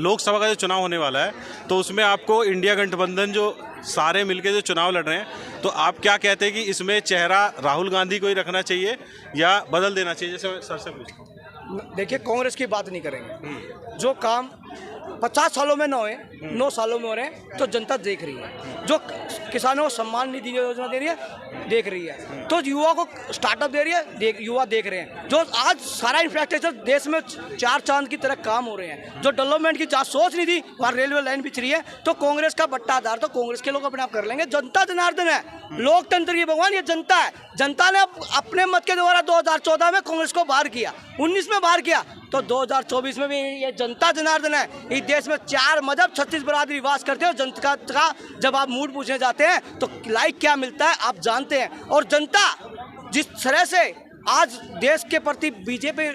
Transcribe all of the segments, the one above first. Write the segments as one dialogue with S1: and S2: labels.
S1: लोकसभा का जो चुनाव होने वाला है तो उसमें आपको इंडिया गठबंधन जो सारे मिलके जो चुनाव लड़ रहे हैं, तो आप क्या कहते हैं कि इसमें चेहरा राहुल गांधी को ही रखना चाहिए या बदल देना चाहिए? जैसे मैं सर से पूछता हूँ।
S2: देखिए, कांग्रेस की बात नहीं करेंगे। जो काम 50 सालों में न हुए 9 सालों में हो रहे हैं, तो जनता देख रही है। जो किसानों को सम्मान निधि योजना दे रही है, देख रही है। तो युवा को स्टार्टअप दे रही है, युवा देख रहे हैं। जो आज सारा इंफ्रास्ट्रक्चर देश में 4 चांद की तरह काम हो रहे हैं। जो डेवलपमेंट की जहाँ सोच नहीं थी, वहाँ रेलवे लाइन बिछ रही है। तो कांग्रेस का बट्टा आधार तो कांग्रेस के लोग अपने आप कर लेंगे। जनता जनार्दन है, लोकतंत्र की भगवान ये जनता है। जनता ने अपने मत के द्वारा 2014 में कांग्रेस को बाहर किया, 19 में बाहर किया, तो 2024 में भी ये जनता जनार्दन है। इस देश में 4 मजहब 36 बरादरी वास करते हो। जनता का जब आप मूड पूछने जाते हैं तो लाइक क्या मिलता है आप जानते हैं। और जनता जिस तरह से आज देश के प्रति बीजेपी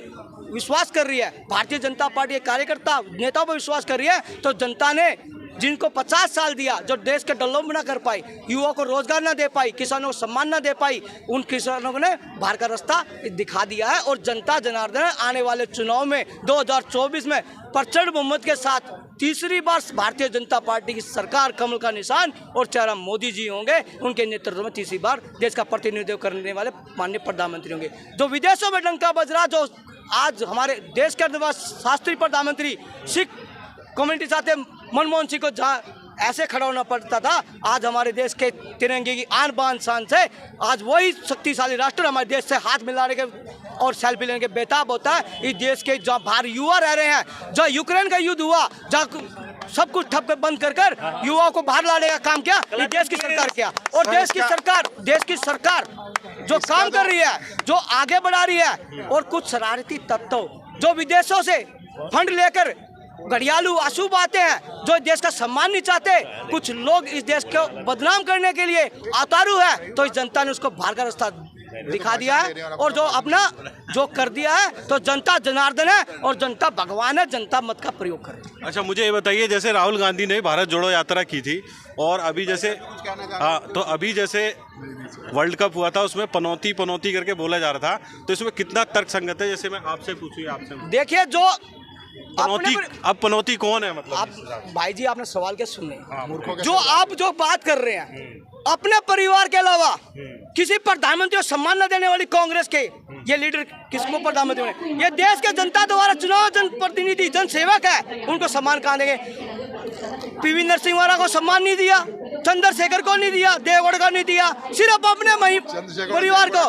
S2: विश्वास कर रही है, भारतीय जनता पार्टी के कार्यकर्ता नेताओं पर विश्वास कर रही है, तो जनता ने जिनको 50 साल दिया, जो देश के डेवलप ना कर पाई, युवा को रोजगार ना दे पाई, किसानों को सम्मान ना दे पाई, उन किसानों ने बाहर का रास्ता दिखा दिया है। और जनता जनार्दन आने वाले चुनाव में 2024 में प्रचंड बहुमत के साथ तीसरी बार भारतीय जनता पार्टी की सरकार, कमल का निशान और चेहरा मोदी जी होंगे। उनके नेतृत्व में तीसरी बार देश का प्रतिनिधित्व करने वाले माननीय प्रधानमंत्री होंगे। जो विदेशों में डंका बज रहा, जो आज हमारे देश के शास्त्रीय प्रधानमंत्री सिख कम्युनिटी साथ मनमोहन सिंह को जहाँ ऐसे खड़ा होना पड़ता था, आज हमारे देश के तिरंगे की आन बान शान से आज वही शक्तिशाली राष्ट्र हमारे देश से हाथ मिलाने के और सेल्फी लेने के बेताब होता है। इस देश के जहाँ बाहर युवा रह रहे हैं, जहाँ यूक्रेन का युद्ध हुआ, जहाँ सब कुछ ठप कर बंद कर युवाओं को बाहर लाने का काम किया इस देश की सरकार किया। और देश की सरकार जो काम कर रही है, जो आगे बढ़ा रही है, और कुछ शरारती तत्व जो विदेशों से फंड लेकर घड़ियालू आंसू बहाते हैं, जो देश का सम्मान नहीं चाहते, कुछ लोग इस देश को बदनाम करने के लिए आतारू है, तो इस जनता ने उसको बाहर का रास्ता दिखा दिया है। और जो अपना जो कर दिया है, तो जनता जनार्दन है और जनता भगवान है। जनता मत का प्रयोग करे।
S1: अच्छा, मुझे ये बताइए, जैसे राहुल गांधी ने भारत जोड़ो यात्रा की थी और अभी जैसे तो अभी जैसे वर्ल्ड कप हुआ था, उसमें पनौती करके बोला जा रहा था, तो इसमें कितना तर्क संगत है? जैसे मैं आपसे पूछूँ, आपसे
S2: देखिए, जो
S1: पनौती कौन है? मतलब
S2: आप भाई जी, आपने सवाल क्या सुनने, जो आप जो बात कर रहे हैं, अपने परिवार के अलावा किसी प्रधानमंत्री को सम्मान न देने वाली कांग्रेस के ये लीडर किसको प्रधानमंत्री बने? ये देश के जनता द्वारा चुनाव जनप्रतिनिधि जन सेवक है, उनको सम्मान कहाँ देंगे? पीवी नरसिम्हा को सम्मान नहीं दिया, चंद्रशेखर को नहीं दिया, देवगढ़ को नहीं दिया, सिर्फ अपने परिवार को,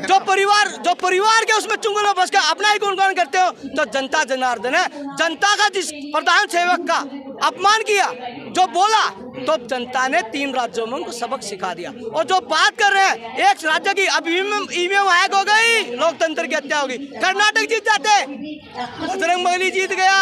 S2: जो परिवार के उसमें चुंगल में बस के अपना ही गुणगान करते हो। तो जनता जनार्दन है। जनता का जिस प्रधान सेवक का अपमान किया, जो बोला, तो जनता ने 3 राज्यों में उनको सबक सिखा दिया। और जो बात कर रहे हैं, एक राज्य की अब ईवीएम हैक हो गई, लोकतंत्र की हत्या होगी। कर्नाटक जीत जाते, बजरंगबली जीत गया,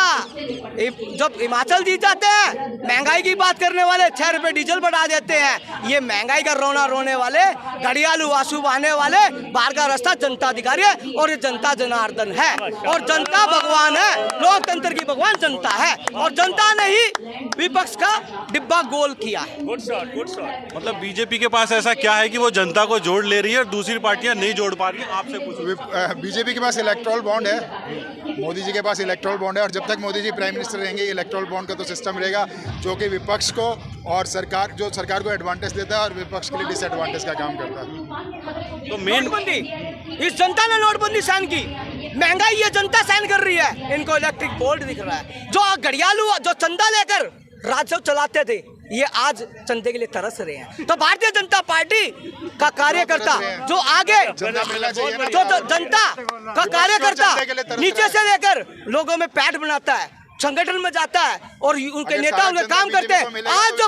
S2: जब हिमाचल जीत जाते हैं, महंगाई की बात करने वाले 6 रुपए डीजल बढ़ा देते हैं। ये महंगाई का रोने वाले, घड़ियालू आंसू बहाने वाले, बाहर का रास्ता जनता अधिकारी है। और ये जनता जनार्दन है और जनता भगवान है। लोकतंत्र की भगवान जनता है और जनता ने ही विपक्ष का डिब्बा गोल किया है।
S1: Good shot. मतलब बीजेपी के पास ऐसा क्या है कि वो जनता को जोड़ ले रही है और दूसरी पार्टियां नहीं जोड़ पा रही है? आपसे पूछो।
S3: बीजेपी के पास इलेक्टोरल बॉन्ड है, मोदी जी के पास इलेक्टोरल बॉन्ड है, और जब तक मोदी जी प्राइम मिनिस्टर रहेंगे, इलेक्टोरल बॉन्ड का तो सिस्टम रहेगा जो कि विपक्ष को और सरकार को एडवांटेज देता है और विपक्ष के लिए डिसएडवांटेज का काम करता है।
S1: तो मेन
S2: नोटबंदी, इस जनता ने नोटबंदी साइन की, महंगाई ये जनता साइन कर रही है। इनको इलेक्ट्रिक बोल्ट दिख रहा है। जो घड़ियालू जो चंदा लेकर राज्य चलाते थे, ये आज चंदे के लिए तरस रहे हैं। तो भारतीय जनता पार्टी का कार्यकर्ता जो आगे, जो जनता का कार्यकर्ता नीचे से लेकर लोगों में पैठ बनाता है, संगठन में जाता है और उनके नेता उनके काम करते हैं। आज जो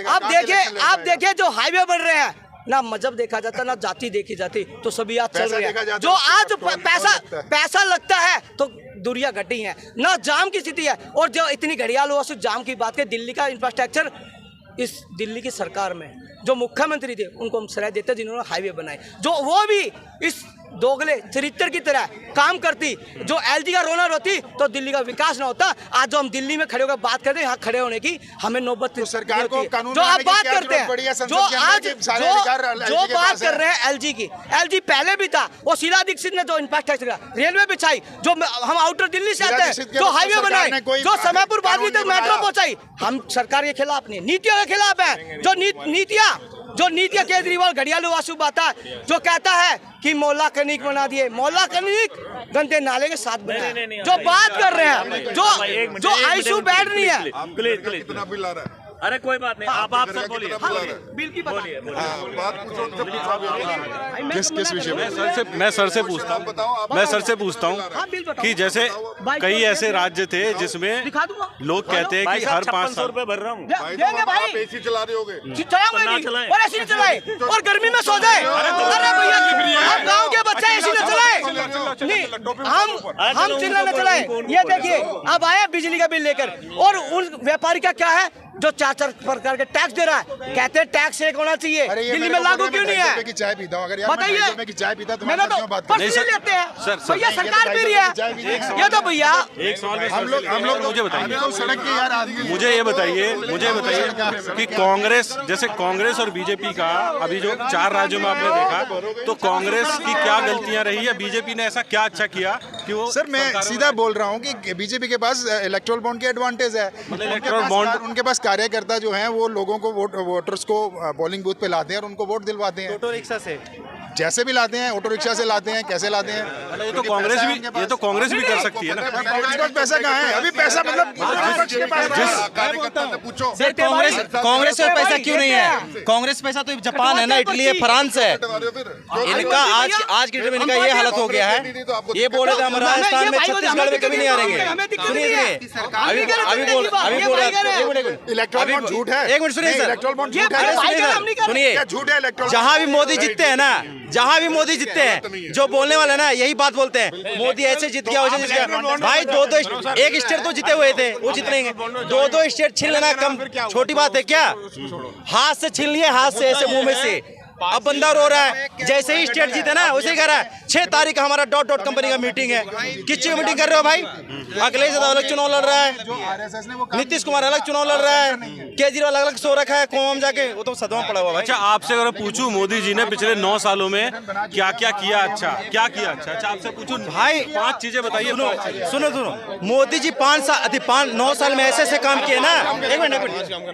S2: आप देखिए जो हाईवे बन रहे हैं, ना मजहब देखा जाता, ना जाति देखी जाती, तो सभी आज चल रहे हैं। जो आज पैसा लगता है तो दूरियां घटी हैं, ना जाम की स्थिति है। और जो इतनी घड़ियाल जाम की बात करें, दिल्ली का इंफ्रास्ट्रक्चर, इस दिल्ली की सरकार में जो मुख्यमंत्री थे उनको हम श्रेय देते, जिन्होंने हाईवे बनाए, जो वो भी इस दोगले चरित्र की तरह काम करती, जो एलजी का रोनर होती तो दिल्ली का विकास ना होता। आज जो हम दिल्ली में खड़े होकर बात करते हैं, यहाँ खड़े होने की हमें नौबत
S3: तो सरकार को कानून
S2: जो आप
S3: बनाने की
S2: बात
S3: क्या
S2: करते
S3: जरूरत पड़ी है
S2: हैं,
S3: संसद
S2: जो
S3: के अंदर
S2: आज
S3: कि सारे अधिकार LG
S2: जो
S3: के
S2: बात
S3: पास है?
S2: कर रहे हैं एलजी की, एलजी पहले भी था। वो शीला दीक्षित ने जो इंफ्रास्ट्रक्चर रेलवे बिछाई, जो हम आउटर दिल्ली से
S3: शीला
S2: आते
S3: दीक्षित
S2: हैं,
S3: के
S2: जो
S3: वक्त
S2: हाईवे
S3: सरकार
S2: बनाए,
S3: ने कोई
S2: जो समयपुर बादली
S3: कानून
S2: तक
S3: नहीं
S2: मेट्रो
S3: बनाया।
S2: पहुंचाई, हम सरकार के खिलाफ नहीं, नीतियों के खिलाफ है। जो नीतियां केजरीवाल घड़ियालू वासु बाता है, जो कहता है कि मोहल्ला क्लिनिक बना दिए, मोहल्ला क्लिनिक गंदे नाले के साथ बनाए, जो बात कर रहे हैं, जो आईसीयू बेड नहीं है।
S4: कितना बिल आ रहा है?
S5: अरे कोई बात नहीं, आप सर बोलिए।
S2: बिल की बात
S4: बात पूछो उनसे, पूछो अभी।
S3: किस विषय में?
S1: मैं सर से पूछता हूँ, मैं सर से पूछता हूँ कि जैसे कई ऐसे राज्य थे जिसमें
S2: दिखा दूंगा।
S1: लोग कहते हैं कि हर 5
S5: 500
S1: साल
S5: रुपए भर रहा हूँ।
S2: देंगे भाई,
S4: आप एसी चला रहे होगे?
S2: चलाऊंगे
S5: ना
S2: नहीं,
S5: चलाएं।
S2: और ऐसी नहीं चलाए, और गर्मी में सो जाए। अरे भैया, आप गांव के बच्चे ऐसी न चलाए, नहीं हम चिल्ला न चलाए। ये देखिए, अब आया बिजली का बिल लेकर, और उन व्यापारी का क्या है जो 4 प्रकार के टैक्स दे रहा है, कहते हैं टैक्स एक होना चाहिए,
S3: अरे ये
S2: दिल्ली
S3: मेरे
S2: में लागू
S3: को
S2: क्यों नहीं
S3: 250
S2: है?
S3: रुपए की चाय पीता हूँ, अगर यार मैं 250
S2: बताइए,
S3: रुपए की चाय पीता तो
S2: मैंने
S3: मैं
S2: तो
S3: क्यों बात कर
S2: पर्सनली
S1: सर,
S2: लेते हैं
S1: सर,
S2: भैया,
S3: ये
S2: सरकार
S3: तो
S2: पी रही
S3: 250 रुपए की चाय
S2: है। ये तो भैया
S1: एक सवाल में
S3: हम लोग
S1: मुझे बताइए,
S3: तो सड़क के यार आदमी
S1: मुझे ये बताइए कि कांग्रेस, जैसे कांग्रेस और बीजेपी का अभी जो 4 राज्यों में आपने देखा, तो कांग्रेस की क्या गलतियां रही है, बीजेपी ने ऐसा क्या अच्छा किया कि वो
S3: सर मैं सीधा बोल रहा हूँ कि बीजेपी के पास इलेक्टोरल बॉन्ड के एडवांटेज है।
S1: इलेक्टोरल बॉन्ड,
S3: उनके पास कार्यकर्ता जो हैं वो लोगों को वोटर्स को पोलिंग बूथ पे लाते हैं और उनको वोट दिलवाते हैं।
S2: ऑटो रिक्शा से
S3: जैसे भी लाते हैं, ऑटो रिक्शा से लाते हैं, कैसे लाते हैं।
S1: ये तो कांग्रेस भी कर सकती है ना।
S3: कांग्रेस के पास पैसा कहाँ है? अभी पैसा मतलब विपक्ष के पास है।
S4: कार्यकर्ता से पूछो।
S6: सर कांग्रेस में पैसा क्यों नहीं है? कांग्रेस पैसा तो जापान है ना, इटली है, फ्रांस है। इनका आज के डेट में इनका ये हालत हो गया है। ये बोल रहे थे हम राजस्थान में, छत्तीसगढ़ में कभी नहीं आ रहेंगे। सुनिए अभी बोल रहे,
S3: इलेक्ट्रल बॉन्ड झूठ है।
S6: एक मिनट सुनिए सर,
S3: इलेक्ट्रल बॉन्ड झूठ है।
S6: सुनिए,
S3: क्या झूठ है इलेक्ट्रल?
S6: जहाँ भी मोदी जीतते हैं ना, जहाँ भी मोदी जीतते हैं, जो बोलने वाले ना यही बात बोलते हैं, मोदी ऐसे जीत गया वैसे जीत गया। भाई 2 एक स्टेट तो जीते हुए थे, वो जीत नहीं गए। 2 स्टेट छीन लेना कम छोटी बात है क्या? हाथ से छीन लिए, हाथ से ऐसे मुंह में से। अब बंदा रो रहा है, जैसे ही स्टेट जीते ना वैसे ही कह रहा है 6 तारीख हमारा डॉट कंपनी का मीटिंग है। किस मीटिंग कर रहे हो भाई? अखिलेश यादव अलग चुनाव लड़ रहा है, नीतीश कुमार अलग चुनाव लड़ रहा है, केजरीवाल अलग सो रखा है कोम जाके, वो तो सदमा पड़ा हुआ भाई।
S1: अच्छा, आपसे अगर पूछूं मोदी जी ने पिछले 9 सालों में क्या क्या किया अच्छा, क्या किया अच्छा, आपसे पूछूं
S6: भाई
S1: 5 चीजें बताइए।
S6: सुनो मोदी जी 9 साल में ऐसे ऐसे काम किए ना। एक मिनट,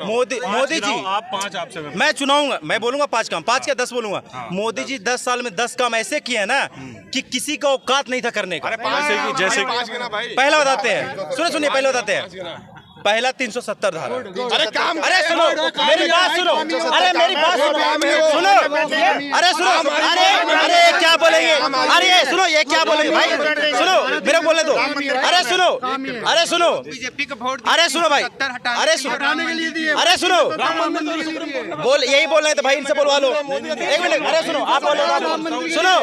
S6: मोदी जी,
S1: आप 5 आपसे
S6: मैं चुनाऊंगा, मैं बोलूंगा 5 काम, 5 क्या 10 बोलूंगा। मोदी जी 10 साल में 10 काम ऐसे किए ना कि किसी का औकात नहीं था करने का।
S1: जैसे
S6: पहला बताते हैं, सुनिए पहले बताते हैं। पहला 370 धारा। अरे सुनो मेरी बात सुनो, अरे मेरी बात सुनो, अरे सुनो, अरे क्या बोलेंगे? अरे सुनो, ये क्या बोलेंगे भाई? सुनो मेरे को बोलने दो। अरे सुनो, अरे सुनो, अरे सुनो भाई, अरे सुनो, बोल यही बोल रहे थे भाई, इनसे बोलवा लो। एक मिनट, अरे सुनो, आप बोलो, सुनो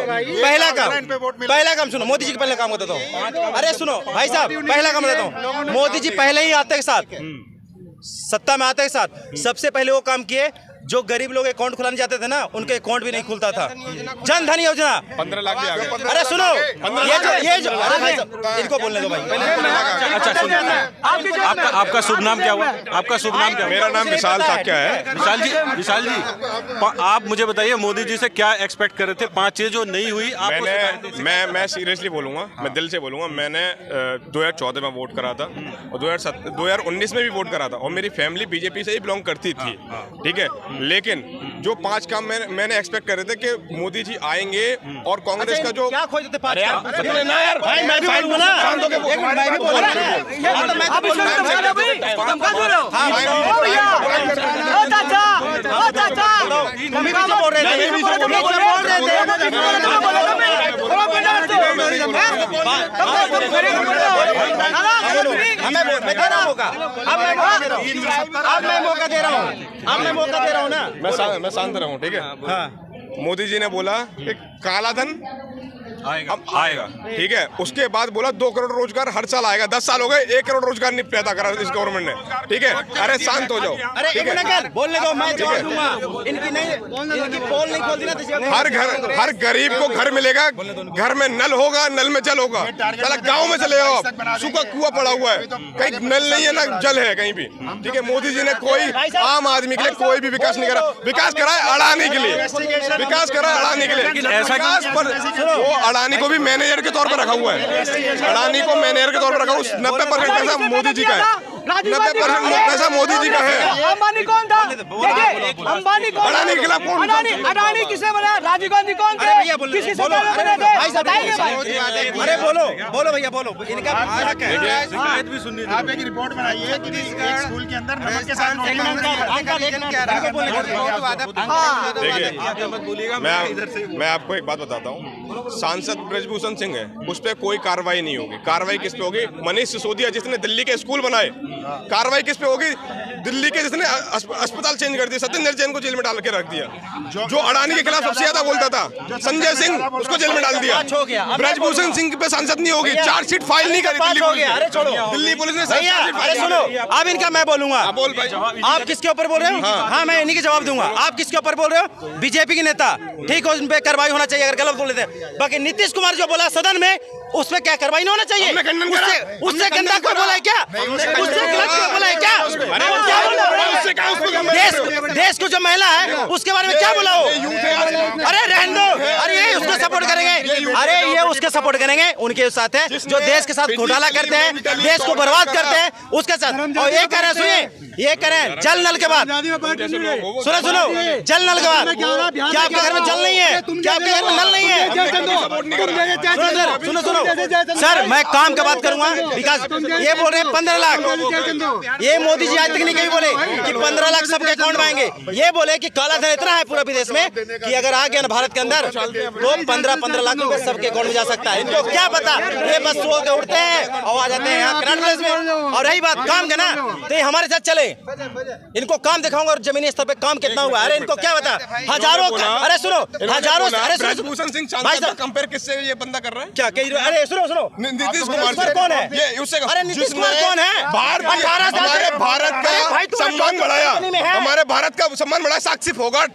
S6: पहला काम सुनो, मोदी जी का पहला काम बताता हूँ। अरे सुनो भाई साहब, पहला काम बताता हूँ। मोदी जी पहले ही आते के साथ, सत्ता में आते के साथ सबसे पहले वो काम किए, जो गरीब लोग अकाउंट खुलाने जाते थे ना, उनके अकाउंट भी नहीं खुलता था। जन धन योजना
S4: 15 लाख भी आ गए।
S6: अरे सुनो, ये जो अरे भाई साहब, इनको बोलने दो भाई।
S1: अच्छा सुनिए, आपका शुभ नाम क्या हुआ? आपका शुभ नाम क्या हुआ?
S4: मेरा नाम विशाल साक्या है।
S1: विशाल जी, आप मुझे बताइए मोदी जी से क्या एक्सपेक्ट कर रहे थे? 5 चीजें जो नहीं हुई आपको।
S7: मैं सीरियसली बोलूंगा, मैं दिल से बोलूंगा। मैंने 2014 में वोट करा था और 2019 में भी वोट करा था, और मेरी फैमिली बीजेपी से ही बिलोंग करती थी, ठीक है। लेकिन जो 5 काम मैंने एक्सपेक्ट कर रहे थे कि मोदी जी आएंगे और कांग्रेस का जो
S6: क्या खोज देते 5 काम?
S7: ना यार भाई, मैं भी बोलूंगा ना।
S6: एक मिनट, मैं भी बोलूंगा। अब मैं मौका दे रहा हूँ ना।
S7: मैं शांत रहूं, ठीक है। हाँ। मोदी जी ने बोला कि काला धन आएगा, ठीक है। उसके बाद बोला 2 करोड़ रोजगार हर साल आएगा। 10 साल हो गए, 1 करोड़ रोजगार नहीं पैदा करा इस गवर्नमेंट ने, ठीक है। अरे शांत हो जाओ,
S6: अरे
S7: ठीक है।
S6: बोलने दो, मैं जवाब दूंगा। इनकी पोल नहीं खोल दी ना।
S7: हर गरीब को घर मिलेगा, घर में नल होगा, नल में जल होगा। चला गांव में चले जाओ, सूखा कुआं पड़ा हुआ है, कहीं नल नहीं है ना जल है कहीं भी, ठीक है। मोदी जी ने कोई आम आदमी के लिए कोई भी विकास नहीं करा। विकास करा है अडानी के लिए, विकास करा है अडानी के लिए। विकास पर वो अडानी को भी मैनेजर के तौर पर रखा हुआ है, अडानी को मैनेजर के तौर पर रखा हुआ। 90% पैसा मोदी जी का है, 90% पैसा मोदी जी का है।
S2: अंबानी कौन था? देखिए, अंबानी कौन?
S7: अडानी के खिलाफ कौन?
S2: अडानी किसे बनाया? राजीव गांधी कौन थे? किसी से बने थे? बताइए भाई।
S6: अरे बोलो भैया, बोलो। इनका हक है।
S1: शिकायत भी सुननी थी।
S3: आप एक रिपोर्ट बनाइए कि एक स्कूल के अंदर नमक के साथ रोटी
S7: मैं आपको एक बात बताता हूँ। सांसद ब्रजभूषण सिंह है, उस पर कोई कार्रवाई नहीं होगी। कार्रवाई किस पे होगी? मनीष सिसोदिया जिसने दिल्ली के स्कूल बनाए, कार्रवाई किस पे होगी? दिल्ली के जिसने अस्पताल चेंज कर दिया, सत्येंद्र जैन को जेल में डाल के रख दिया। जो अडानी के खिलाफ सबसे ज्यादा बोलता था, संजय सिंह, उसको जेल में डाल दिया। ब्रजभूषण सिंह पे सांसद नहीं होगी, चार्जशीट फाइल नहीं करी दिल्ली पुलिस ने।
S6: अरे छोड़ो,
S7: दिल्ली पुलिस ने
S6: अरे सुनो, अब इनका मैं बोलूंगा।
S7: बोल भाई,
S6: आप किसके ऊपर बोल रहे हो? हाँ, मैं इन्हीं के जवाब दूंगा। आप किसके ऊपर बोल रहे हो? बीजेपी के नेता, ठीक है, उन पे कार्रवाई होना चाहिए अगर गलत बोल रहे थे। बाकी नीतीश कुमार जो बोला सदन में, उसमें क्या कार्रवाई नहीं होना चाहिए? उससे गंदा कोई बोला है क्या? उससे गलत कोई बोला है क्या? देश को जो महिला है उसके बारे में क्या बोला हो? अरे रहने दो, अरे ये उसको सपोर्ट करेंगे, अरे ये उसके सपोर्ट करेंगे, उनके साथ है जो देश के साथ घोटाला करते हैं, देश को बर्बाद करते हैं, उसके साथ। और ये करें, सुनिए, ये करें जल नल के बाद, सुनो, जल नल के बाद, क्या आपके घर में जल नहीं है? क्या आपके घर में नल नहीं है? सुनो सर, मैं काम का बात करूंगा। विकास ये बोल रहे हैं 15 लाख, ये मोदी जी आज तक नहीं कहीं बोले कि 15 लाख सबके अकाउंट में आएंगे। ये बोले कि काला धन इतना है पूरा विदेश में कि अगर आ गया ना भारत के अंदर तो 15 लाख रुपए सबके अकाउंट में जा सकता है। इनको क्या पता, ये बस सो के उठते हैं और आ जाते हैं यहाँ कनाट प्लेस में। और रही बात काम का ना, तो ये हमारे साथ चले, इनको काम दिखाऊंगा और जमीनी स्तर पे काम कितना हुआ। अरे इनको क्या बता, हजारों, अरे सुनो, हजारों, अरे
S7: ब्रजभूषण सिंह कंपेयर किससे ये बंदा कर रहा है?
S6: क्या? अरे सुनो,
S7: नीतीश कुमार
S6: कौन है?
S7: ये उससे,
S6: अरे नीतीश कुमार कौन है?
S7: 18 साल से भारत का सम्मान बढ़ाया, हमारे भारत का सम्मान बढ़ाया। साक्षी फोगाट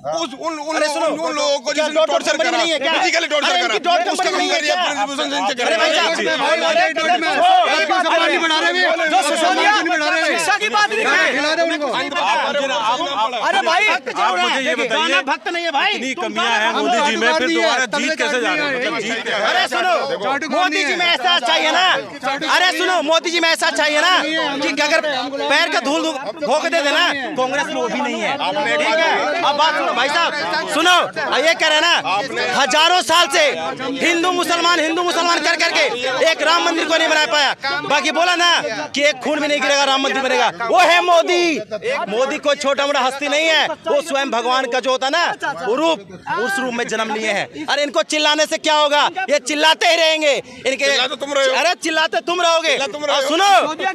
S7: उन लोगों को जिसने टॉर्चर करा, फिजिकली टॉर्चर करा, उसका कंपेयर ये ब्रजभूषण सिंह से कर रहा है।
S2: शिक्षा की बात नहीं है। अरे भाई,
S1: आप मुझे ये बताइए,
S6: भक्त नहीं है भाई,
S1: इतनी कमियां हैं मोदी जी में, फिर दोबारा जीत कैसे जा रहे हैं? मतलब जीत क्या है?
S6: अरे सुनो, मोदी जी में ऐसा चाहिए ना, अरे सुनो, मोदी जी में ऐसा चाहिए ना कि अगर पैर का धूल धोके दे देना, कांग्रेस में वो भी नहीं है, ठीक है। अब बात सुनो भाई साहब, सुनो, ये कह रहे ना, हजारों साल से हिंदू मुसलमान कर करके एक राम मंदिर को नहीं बना पाया। बाकी बोला ना कि एक खून भी नहीं गिरेगा, राम मंदिर बनेगा, वो है मोदी। मोदी कोई छोटा मोटा हस्ती नहीं है, वो स्वयं भगवान का जो होता ना वो रूप, उस रूप में जन्म लिए हैं। अरे इनको चिल्लाने से क्या होगा? ये चिल्लाते ही रहेंगे। इनके अरे चिल्लाते तुम रहोगे। सुनो,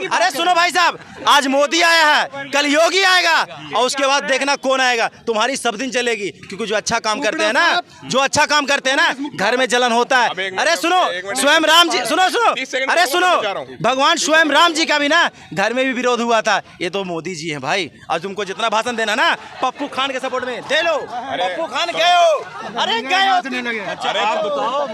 S6: अरे सुनो भाई साहब, आज मोदी आया है, कल योगी आएगा और उसके बाद देखना कौन आएगा। तुम्हारी सब दिन चलेगी, क्योंकि जो अच्छा काम करते हैं ना, घर में जलन होता है। अरे सुनो, स्वयं राम जी, सुनो, अरे सुनो, भगवान स्वयं राम जी का भी ना घर में भी विरोध हुआ था। ये तो मोदी जी हैं भाई। आज तुमको जितना भाषण देना ना पप्पू खान के सपोर्ट में दे लो। पप्पू खान गए हो, अरे गए हो।
S1: आप बताओ।